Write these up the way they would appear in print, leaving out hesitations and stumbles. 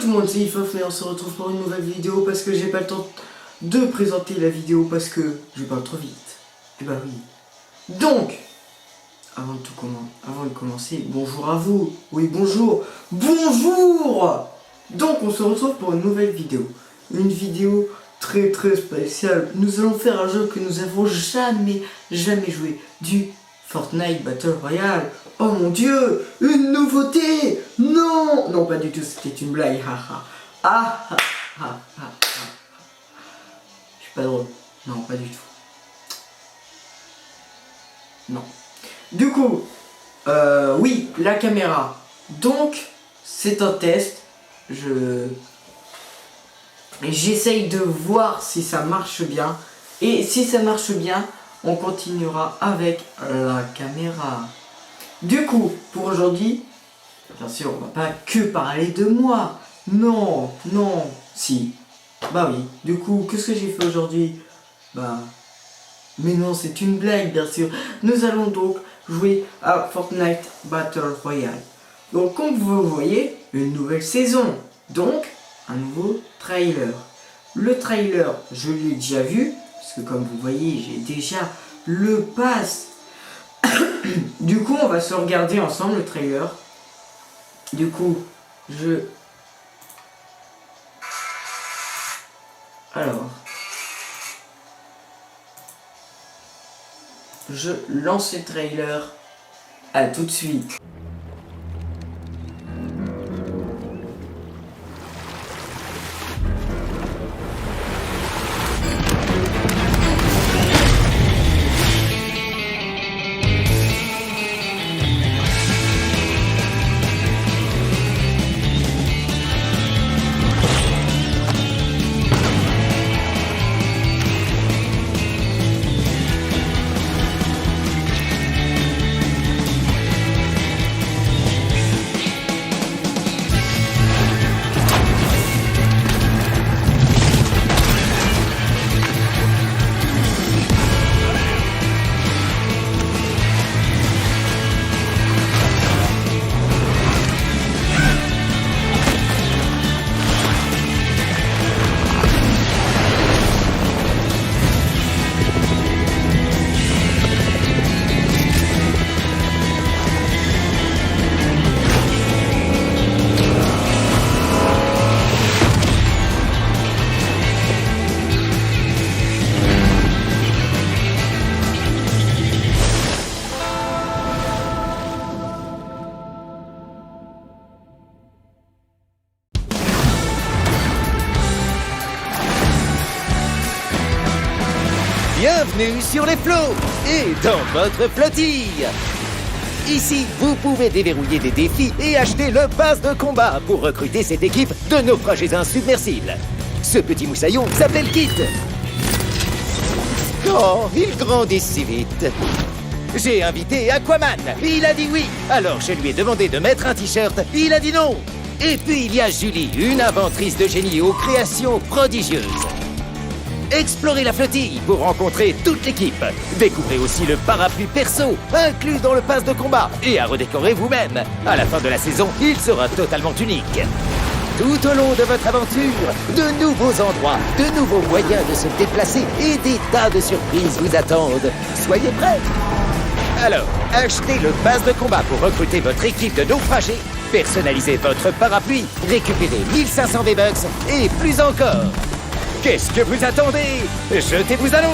tout le monde, c'est Ifof et on se retrouve pour une nouvelle vidéo parce que j'ai pas le temps de présenter la vidéo parce que je parle trop vite. Et bah oui. Donc, avant de commencer, bonjour à vous. Oui, bonjour. Bonjour. Donc, on se retrouve pour une nouvelle vidéo. Une vidéo très spéciale. Nous allons faire un jeu que nous avons jamais joué. Du Fortnite Battle Royale. Oh mon dieu, une nouveauté. Non, non pas du tout, c'était une blague. Je suis pas drôle. Non, pas du tout. Non. Du coup, oui, la caméra. Donc, c'est un test. J'essaye de voir si ça marche bien. Et si ça marche bien, on continuera avec la caméra. Du coup, pour aujourd'hui, bien sûr, on va pas que parler de moi. Non, si. Bah oui. Du coup, qu'est-ce que j'ai fait aujourd'hui? Mais non, c'est une blague, bien sûr. Nous allons donc jouer à Fortnite Battle Royale. Donc, comme vous voyez, une nouvelle saison. Donc, un nouveau trailer. Le trailer, je l'ai déjà vu, parce que comme vous voyez, j'ai déjà le pass. Du coup, on va se regarder ensemble le trailer. Du coup, je lance le trailer. À tout de suite. Bienvenue sur les flots et dans votre flottille. Ici, vous pouvez déverrouiller des défis et acheter le pass de combat pour recruter cette équipe de naufragés insubmersibles. Ce petit moussaillon s'appelle Kit. Oh, il grandit si vite. J'ai invité Aquaman, il a dit oui. Alors je lui ai demandé de mettre un t-shirt, il a dit non. Et puis il y a Julie, une inventrice de génie aux créations prodigieuses. Explorez la flottille pour rencontrer toute l'équipe. Découvrez aussi le parapluie perso, inclus dans le pass de combat, et à redécorer vous-même. À la fin de la saison, il sera totalement unique. Tout au long de votre aventure, de nouveaux endroits, de nouveaux moyens de se déplacer et des tas de surprises vous attendent. Soyez prêts! Alors, achetez le pass de combat pour recruter votre équipe de naufragés, personnalisez votre parapluie, récupérez 1500 V-Bucks et plus encore. Qu'est-ce que vous attendez? Jetez-vous à l'eau!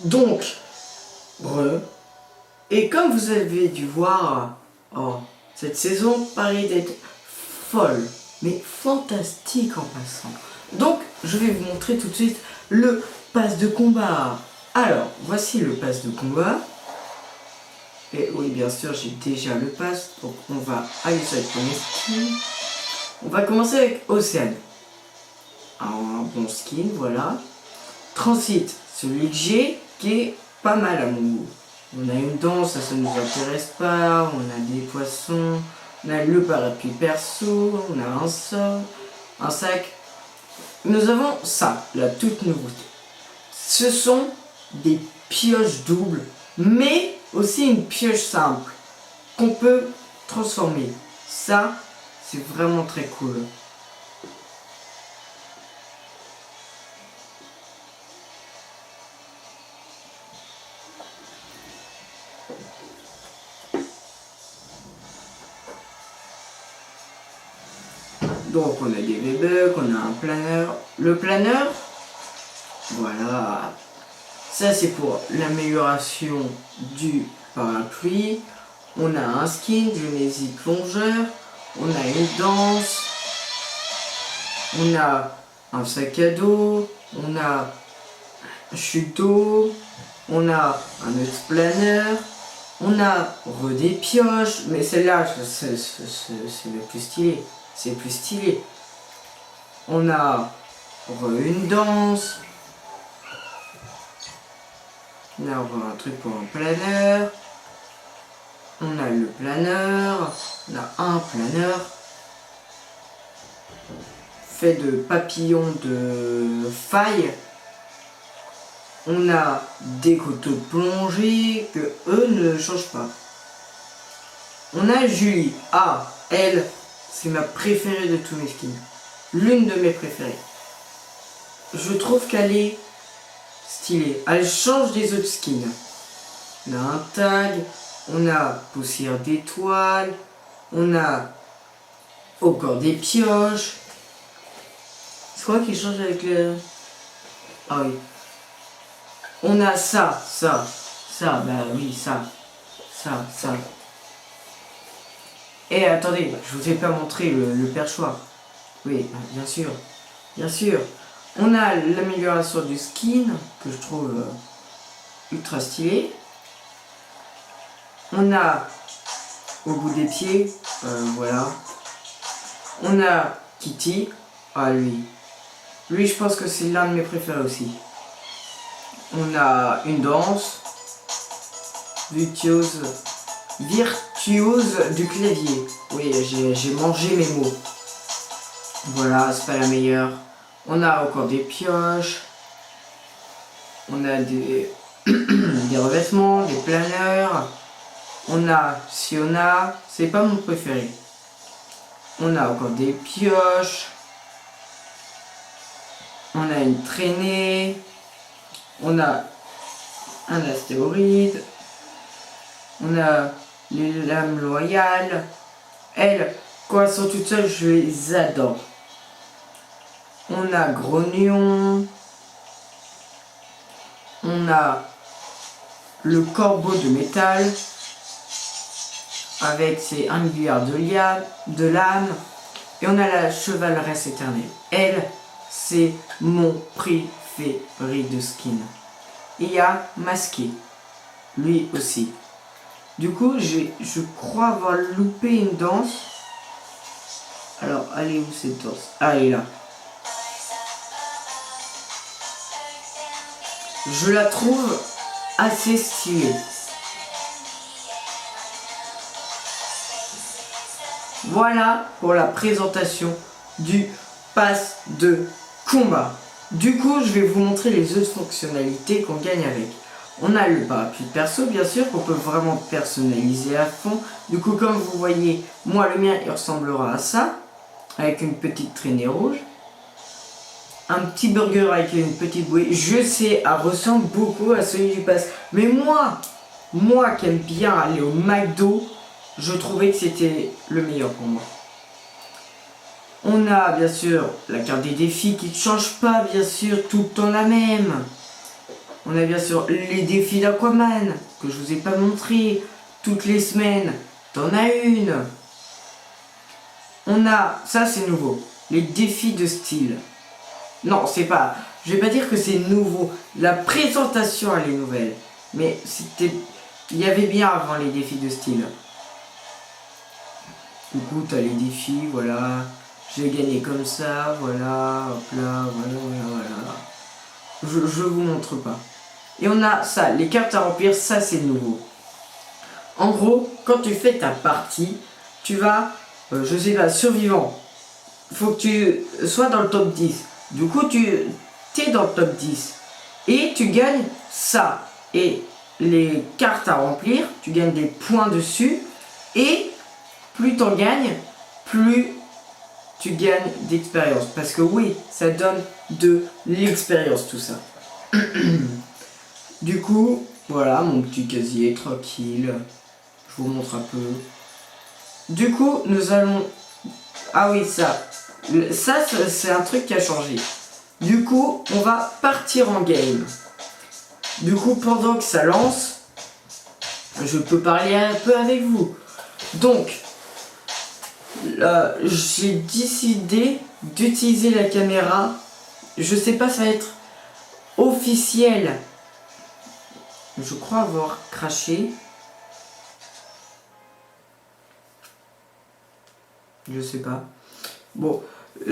Donc, et comme vous avez dû voir, cette saison paraît d'être folle, mais fantastique en passant. Donc, je vais vous montrer tout de suite le pass de combat. Alors, voici le pass de combat. Et oui, bien sûr, j'ai déjà le pass. Donc, on va aller sur le premier skin. On va commencer avec Océane. Un bon skin, voilà. Transit, celui que j'ai, qui est pas mal à mon goût. On a une danse, ça nous intéresse pas. On a des poissons. On a le parapluie perso. On a un sort, un sac. nous avons ça, la toute nouveauté. Ce sont des pioches doubles, mais aussi une pioche simple qu'on peut transformer. Ça, c'est vraiment très cool. Donc on a des V-Bucks, on a un planeur. Le planeur, voilà. Ça c'est pour l'amélioration du parapluie. On a un skin, Genesis plongeur. On a une danse. On a un sac à dos. On a un chute d'eau. On a un autre planeur. On a des pioches. Mais celle-là, c'est le plus stylé. C'est plus stylé. On a une danse. On a un truc pour un planeur. On a le planeur. On a un planeur. Fait de papillons de faille. On a des couteaux de plongée que eux ne changent pas. On a Julie. Ah, elle, c'est ma préférée de tous mes skins. L'une de mes préférées. Je trouve qu'elle est stylée. Elle change des autres skins. On a un tag. On a poussière d'étoiles. On a encore des pioches. C'est quoi qui change avec le... Ah oui. On a ça, bah oui, ça. Et attendez, je vous ai pas montré le perchoir. Oui, bien sûr. On a l'amélioration du skin, que je trouve ultra stylé. On a au bout des pieds, voilà. On a Kitty, ah lui. Lui, je pense que c'est l'un de mes préférés aussi. On a une danse. Virtuose du clavier. Oui, j'ai mangé mes mots. Voilà, c'est pas la meilleure. On a encore des pioches. On a des, des revêtements, des planeurs. On a Siona. C'est pas mon préféré. On a encore des pioches. On a une traînée. On a un astéroïde. On a les lames loyales. Elles, quand elles sont toutes seules, je les adore. On a Grognon. On a le corbeau de métal. Avec ses 1 milliard de lames. Et on a la chevaleresse éternelle. Elle, c'est mon préféré de skin. Et il y a Masqué. Lui aussi. Du coup, je crois avoir loupé une danse. Alors, allez où cette danse? Ah, elle est là. Je la trouve assez stylée. Voilà pour la présentation du pass de combat. Du coup, je vais vous montrer les autres fonctionnalités qu'on gagne avec. On a le parapluie perso, bien sûr, qu'on peut vraiment personnaliser à fond. Du coup, comme vous voyez, moi, le mien, il ressemblera à ça, avec une petite traînée rouge. Un petit burger avec une petite bouée. Je sais, elle ressemble beaucoup à celui du pass. Mais moi qui aime bien aller au McDo, je trouvais que c'était le meilleur pour moi. On a bien sûr la carte des défis qui ne change pas, bien sûr, tout le temps la même. On a bien sûr les défis d'Aquaman, que je vous ai pas montré. Toutes les semaines, t'en as une. On a, ça c'est nouveau, les défis de style. Non, c'est pas, je vais pas dire que c'est nouveau. La présentation elle est nouvelle. Mais c'était, il y avait bien avant les défis de style. Du coup, t'as les défis, voilà. J'ai gagné comme ça, voilà, hop là, voilà. Je vous montre pas. Et on a ça, les cartes à remplir, ça c'est nouveau. En gros, quand tu fais ta partie, tu vas, je sais pas, survivant. Faut que tu sois dans le top 10. Du coup, tu es dans le top 10. Et tu gagnes ça. Et les cartes à remplir, tu gagnes des points dessus. Et plus tu en gagnes, plus tu gagnes d'expérience. Parce que oui, ça donne de l'expérience tout ça. Du coup, voilà mon petit casier tranquille. Je vous montre un peu. Du coup, nous allons... Ah oui, ça. Ça, c'est un truc qui a changé. Du coup, on va partir en game. Du coup, pendant que ça lance, je peux parler un peu avec vous. Donc, là, j'ai décidé d'utiliser la caméra. Je sais pas, ça va être officiel. Je crois avoir craché. Je sais pas. Bon,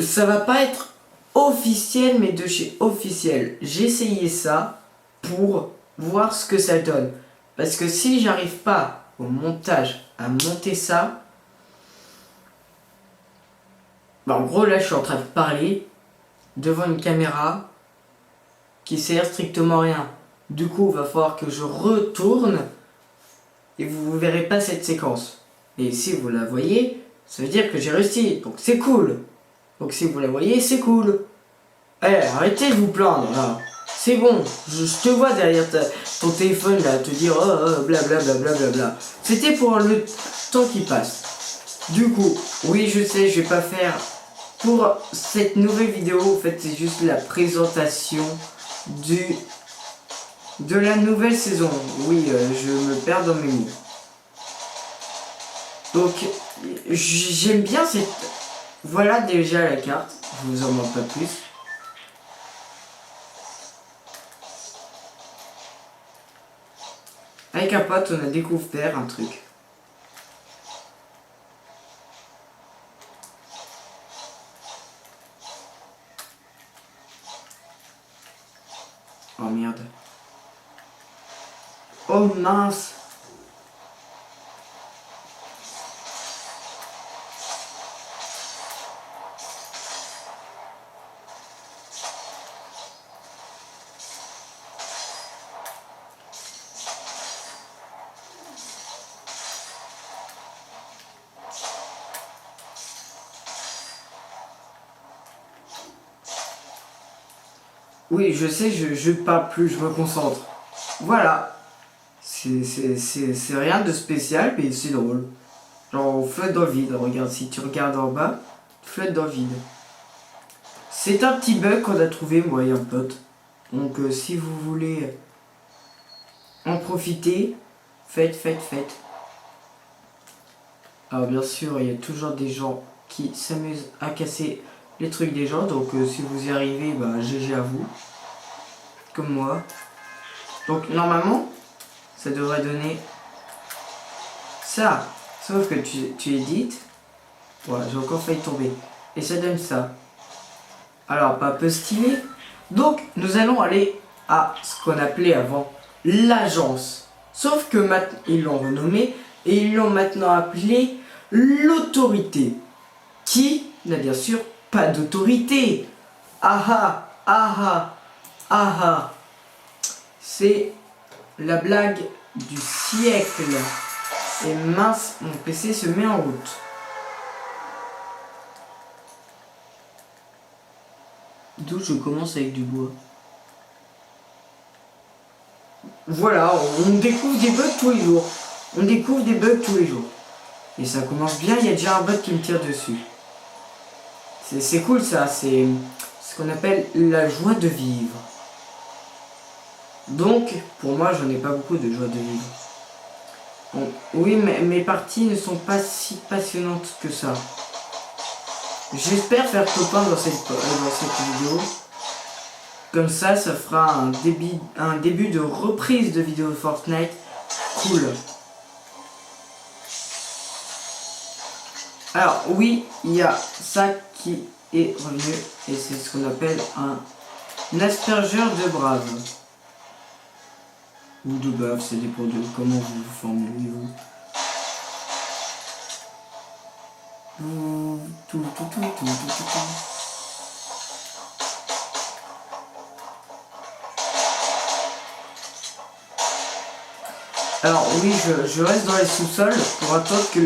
ça va pas être officiel, mais de chez officiel. J'ai essayé ça pour voir ce que ça donne. Parce que si j'arrive pas au montage à monter ça, bah en gros là je suis en train de parler devant une caméra qui sert strictement à rien. Du coup il va falloir que je retourne et vous verrez pas cette séquence. Et si vous la voyez, ça veut dire que j'ai réussi, donc c'est cool. Donc si vous la voyez, c'est cool. Eh, arrêtez de vous plaindre là. C'est bon, je te vois derrière ton téléphone là, te dire oh, blablabla. Bla. C'était pour le temps qui passe. Du coup, oui je sais, je vais pas faire pour cette nouvelle vidéo, en fait c'est juste la présentation de la nouvelle saison. Oui, je me perds dans mes mots. Donc, j'aime bien cette... Voilà déjà la carte, je vous en montre pas plus. Avec un pote, on a découvert un truc. Oh merde. Oh mince. Oui, je sais, je parle plus, je me concentre. Voilà. C'est rien de spécial, mais c'est drôle. Genre, on flotte dans le vide. Regarde, si tu regardes en bas, tu flottes dans le vide. C'est un petit bug qu'on a trouvé, moi et un pote. Donc, si vous voulez en profiter, faites. Alors, bien sûr, il y a toujours des gens qui s'amusent à casser les trucs des gens. Donc, si vous y arrivez, bah, GG à vous. Comme moi. Donc, normalement, ça devrait donner ça. Sauf que tu édites. Voilà, j'ai encore failli tomber. Et ça donne ça. Alors, pas peu stylé. Donc, nous allons aller à ce qu'on appelait avant l'agence. Sauf que maintenant, ils l'ont renommé et ils l'ont maintenant appelé l'autorité. Qui n'a bien sûr pas d'autorité. Ah ah. C'est la blague du siècle. Et mince, mon PC se met en route. D'où je commence avec du bois. Voilà, on découvre des bugs tous les jours. Et ça commence bien, il y a déjà un bug qui me tire dessus. C'est cool ça, c'est ce qu'on appelle la joie de vivre. Donc, pour moi, j'en ai pas beaucoup de joie de vivre. Bon, oui, mais mes parties ne sont pas si passionnantes que ça. J'espère faire copain dans cette vidéo. Comme ça fera un début de reprise de vidéo Fortnite. Cool. Alors oui, il y a ça qui est revenu. Et c'est ce qu'on appelle un aspergeur de brave. Ou de bave, ça dépend de comment vous vous formulez vous. Alors oui, je reste dans les sous-sols pour attendre que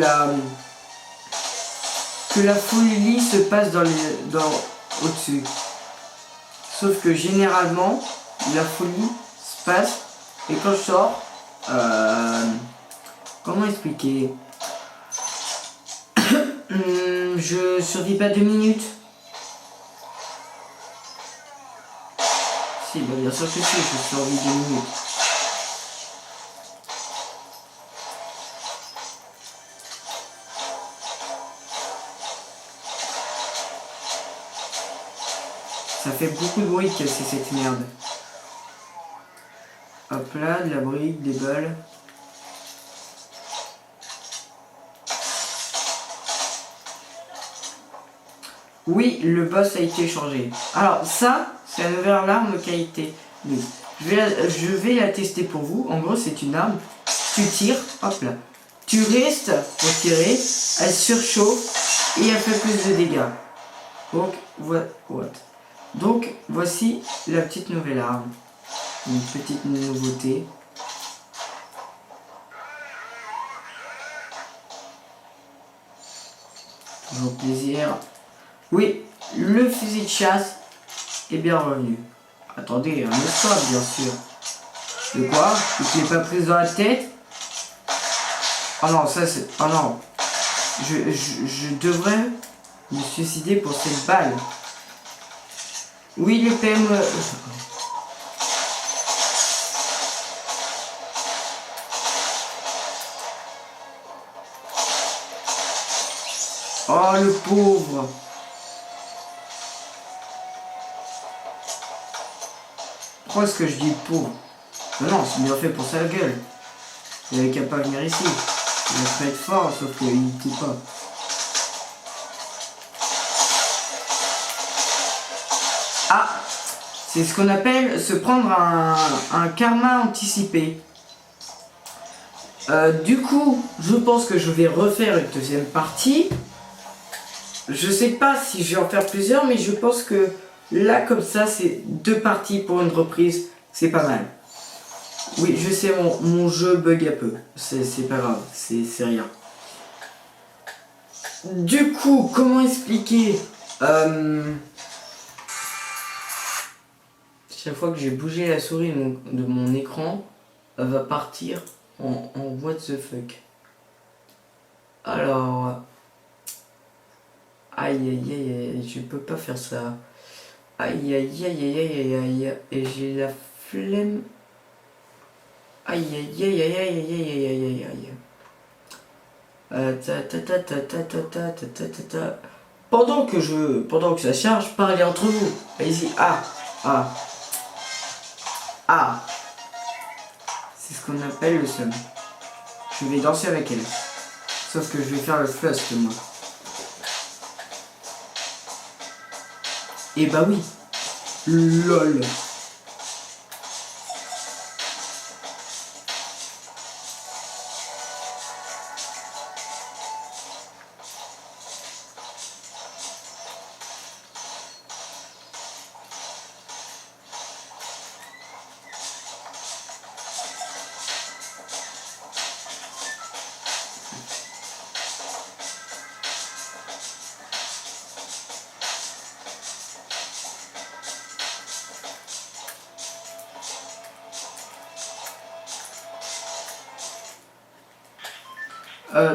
la folie se passe au-dessus. Sauf que généralement, la folie se passe et quand je sors, comment expliquer? Je survis pas 2 minutes. Si, bah bien sûr que si, je survis 2 minutes. Ça fait beaucoup de bruit de casser cette merde. Hop là, de la brique, des balles. Oui, le boss a été changé. Alors ça, c'est la nouvelle arme qui a été mise. Je vais la tester pour vous. En gros, c'est une arme. Tu tires, hop là. Tu restes pour tirer. Elle surchauffe et elle fait plus de dégâts. Donc, Donc, voici la petite nouvelle arme. Une petite nouveauté. Toujours plaisir. Oui, le fusil de chasse est bien revenu. Attendez, un autre bien sûr. De quoi? Tu t'es pas prise dans la tête? Oh non, ça c'est... Oh non. Je devrais me suicider pour cette balle. Oui, le PM... Oh, le pauvre. Pourquoi est-ce que je dis pauvre? Non, c'est bien fait pour sa gueule. Il avait qu'à pas venir ici. Il a fait être fort, sauf qu'il n'était pas. Ah, c'est ce qu'on appelle se prendre un karma anticipé. Du coup, je pense que je vais refaire une deuxième partie. Je sais pas si je vais en faire plusieurs, mais je pense que là, comme ça, c'est 2 parties pour une reprise. C'est pas mal. Oui, je sais, mon jeu bug un peu. C'est pas grave, c'est rien. Du coup, comment expliquer chaque fois que j'ai bougé la souris de mon écran, elle va partir en what the fuck. Alors... Aïe aïe aïe aïe, je peux pas faire ça. Aïe aïe aïe aïe aïe aïe, et j'ai la flemme. Aïe aïe aïe aïe aïe aïe aïe aïe aïe aïe. Pendant que ça charge, parlez entre vous. Allez-y. C'est ce qu'on appelle le seum. Je vais danser avec elle. Sauf que je vais faire le flush moi. Et bah oui. LOL.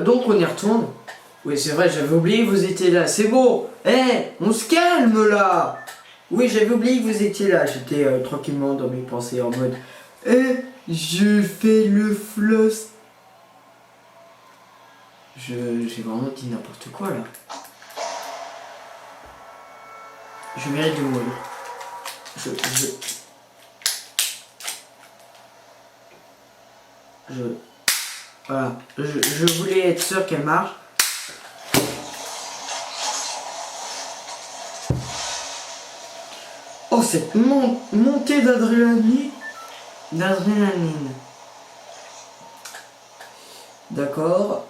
Donc on y retourne. Oui c'est vrai, j'avais oublié que vous étiez là. C'est beau. On se calme là. Oui j'avais oublié que vous étiez là. J'étais tranquillement dans mes pensées en mode je fais le floss. J'ai vraiment dit n'importe quoi là. Je mérite de mourir. Voilà, je voulais être sûr qu'elle marche. Oh, cette montée d'adrénaline. D'accord.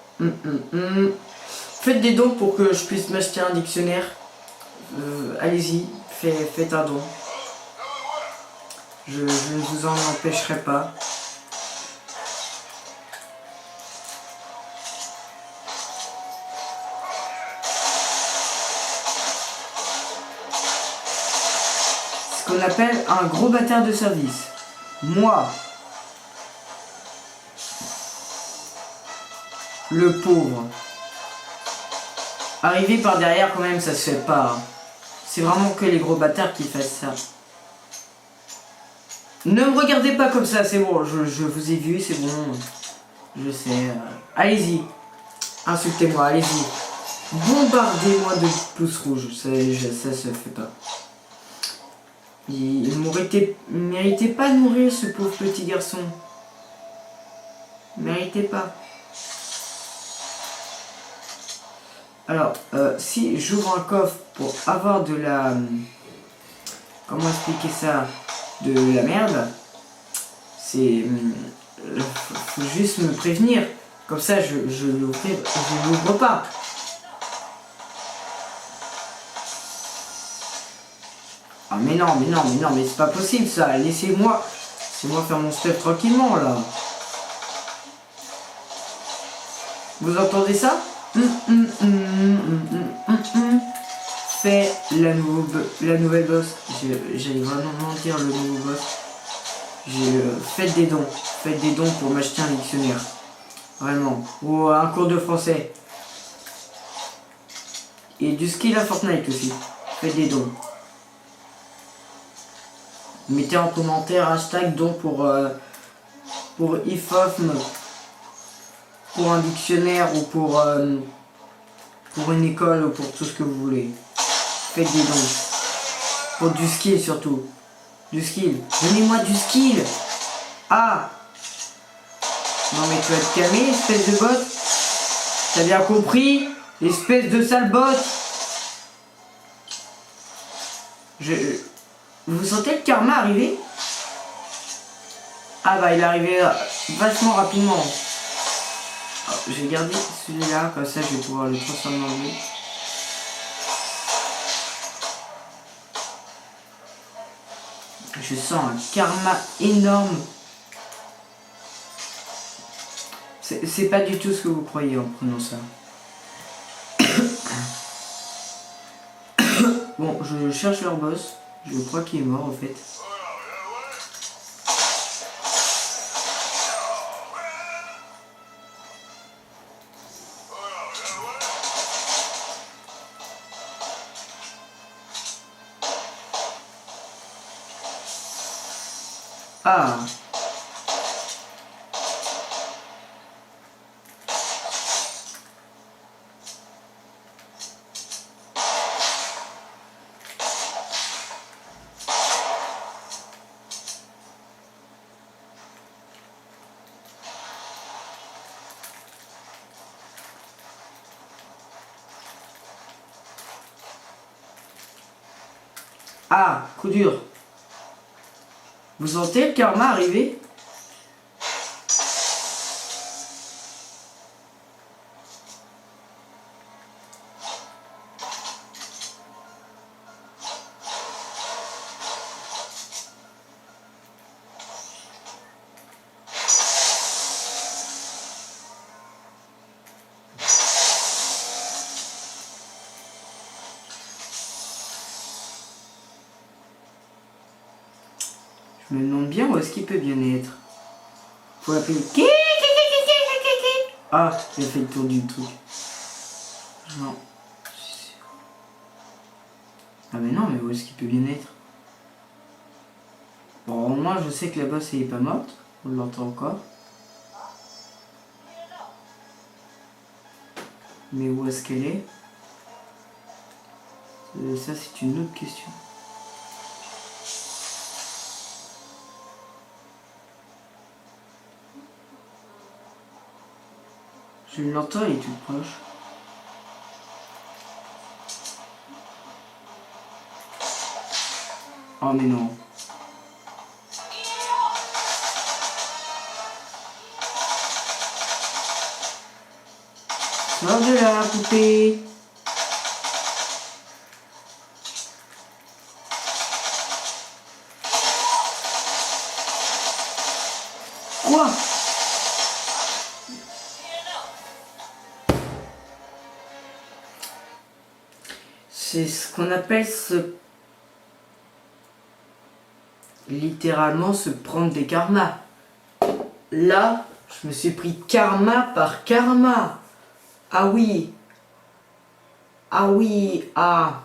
Faites des dons pour que je puisse m'acheter un dictionnaire. Allez-y, faites un don. Je ne vous en empêcherai pas. ce qu'on appelle un gros bâtard de service. Moi, le pauvre. Arriver par derrière quand même, ça se fait pas. C'est vraiment que les gros bâtards qui fassent ça. Ne me regardez pas comme ça, c'est bon, je vous ai vu, c'est bon. Je sais. Allez-y. Insultez-moi, allez-y. Bombardez-moi de pouces rouges, ça se fait pas. Il méritait pas de mourir, ce pauvre petit garçon. Il méritait pas. Alors, si j'ouvre un coffre pour avoir de la... Comment expliquer ça? De la merde. C'est... faut juste me prévenir. Comme ça, je l'ouvre pas. Ah mais non, mais c'est pas possible ça. Laissez-moi faire mon stuff tranquillement là. Vous entendez ça? Fais la nouvelle boss. J'allais vraiment dire le nouveau boss. Faites des dons pour m'acheter un dictionnaire. Vraiment. Ou un cours de français. Et du skill à Fortnite aussi. Faites des dons. Mettez en commentaire hashtag don pour IFOFM, pour un dictionnaire ou pour une école ou pour tout ce que vous voulez. Faites des dons. Pour du skill surtout. Du skill. Donnez-moi du skill. Ah. Non mais tu vas te calmer, espèce de bot. T'as bien compris? Espèce de sale bot. Vous sentez le karma arriver? Ah bah il est arrivé vachement rapidement. Alors, je vais garder celui-là, comme ça je vais pouvoir le transformer en bleu. Je sens un karma énorme. C'est pas du tout ce que vous croyez en prenant ça. Bon, je cherche leur boss. Je crois qu'il est mort en fait. Ah. Ah, coup dur. Vous sentez le karma arriver? Je me demande bien où est-ce qu'il peut bien être. Faut l'appeler. Ah, il a fait le tour du truc. Non. Ah mais non, mais où est-ce qu'il peut bien être? Bon, au moins je sais que la boss elle est pas morte. On l'entend encore. Mais où est-ce qu'elle est? Ça c'est une autre question. Je l'entends, il est tout proche. Oh mais non. Sors de là, poupée. Quoi? C'est ce qu'on appelle ce littéralement se prendre des karmas. Là, je me suis pris karma par karma. Ah oui. Ah oui, ah.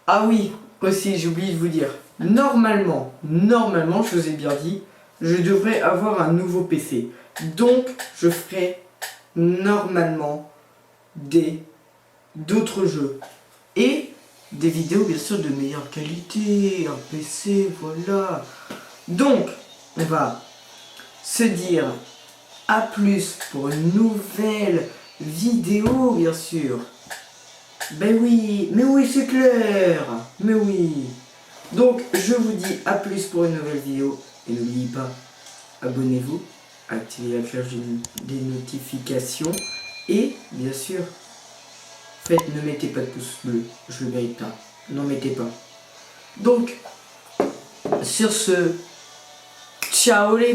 Ah oui, aussi, j'ai oublié de vous dire. Normalement, je vous ai bien dit, je devrais avoir un nouveau PC. Donc, je ferai normalement d'autres jeux. Et des vidéos, bien sûr, de meilleure qualité. Un PC, voilà. Donc, on va se dire à plus pour une nouvelle vidéo, bien sûr. Ben oui, mais oui, c'est clair. Mais oui. Donc, je vous dis à plus pour une nouvelle vidéo. Et n'oubliez pas, abonnez-vous, activez la cloche des notifications. Et, bien sûr, ne mettez pas de pouce bleu. Je le mérite pas. N'en mettez pas. Donc, sur ce, ciao les